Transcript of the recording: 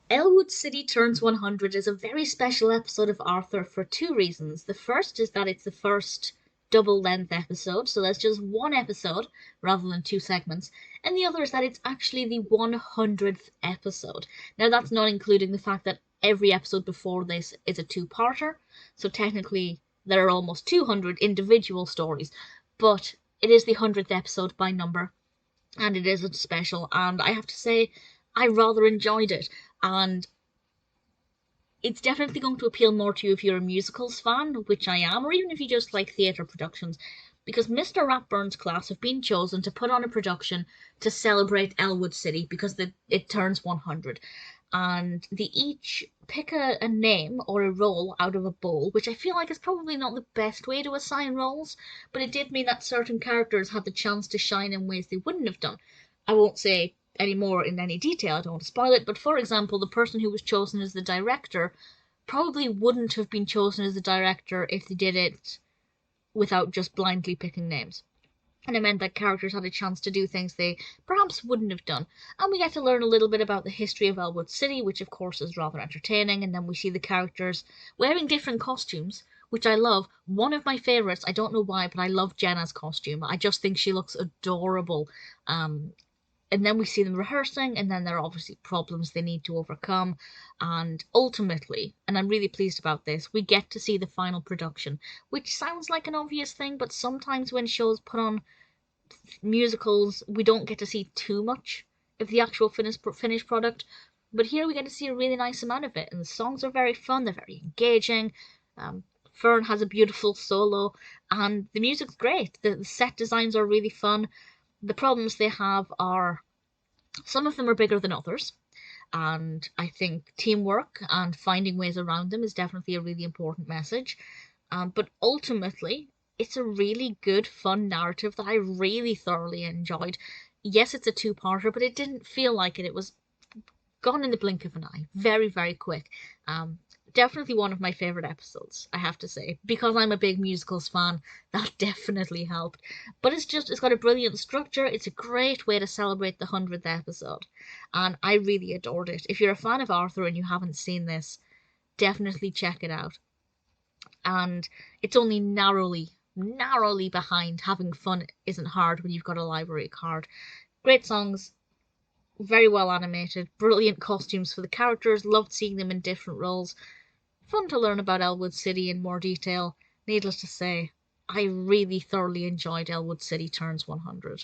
Elwood City Turns 100 is a very special episode of Arthur for two reasons. The first is that it's the first double-length episode, so that's just one episode rather than two segments. And the other is that it's actually the 100th episode. Now, that's not including the fact that every episode before this is a two-parter, so technically there are almost 200 individual stories, but it is the 100th episode by number, and it is a special, and I have to say, I rather enjoyed it. And it's definitely going to appeal more to you if you're a musicals fan, which I am, or even if you just like theatre productions, because Mr. Ratburn's class have been chosen to put on a production to celebrate Elwood City because it turns 100. And they each pick a name or a role out of a bowl, which I feel like is probably not the best way to assign roles, but it did mean that certain characters had the chance to shine in ways they wouldn't have done. I won't say any more in any detail, I don't want to spoil it, but for example, the person who was chosen as the director probably wouldn't have been chosen as the director if they did it without just blindly picking names. And it meant that characters had a chance to do things they perhaps wouldn't have done. And we get to learn a little bit about the history of Elwood City, which of course is rather entertaining, and then we see the characters wearing different costumes, which I love. One of my favourites, I don't know why, but I love Jenna's costume. I just think she looks adorable. And then we see them rehearsing, and then there are obviously problems they need to overcome, and ultimately, and I'm really pleased about this, we get to see the final production, which sounds like an obvious thing, but sometimes when shows put on musicals, we don't get to see too much of the actual finished product, but here we get to see a really nice amount of it, and the songs are very fun, they're very engaging. Fern has a beautiful solo, and the music's great. The set designs are really fun. The problems they have are, some of them are bigger than others, and I think teamwork and finding ways around them is definitely a really important message. But ultimately, it's a really good, fun narrative that I really thoroughly enjoyed. Yes, it's a two-parter, but it didn't feel like it. It was gone in the blink of an eye. Very, very quick. Definitely one of my favourite episodes, I have to say. Because I'm a big musicals fan, that definitely helped. But it's got a brilliant structure, it's a great way to celebrate the 100th episode. And I really adored it. If you're a fan of Arthur and you haven't seen this, definitely check it out. And it's only narrowly behind Having Fun Isn't Hard when you've got a library card. Great songs, very well animated, brilliant costumes for the characters, loved seeing them in different roles. Fun to learn about Elwood City in more detail. Needless to say, I really thoroughly enjoyed Elwood City Turns 100.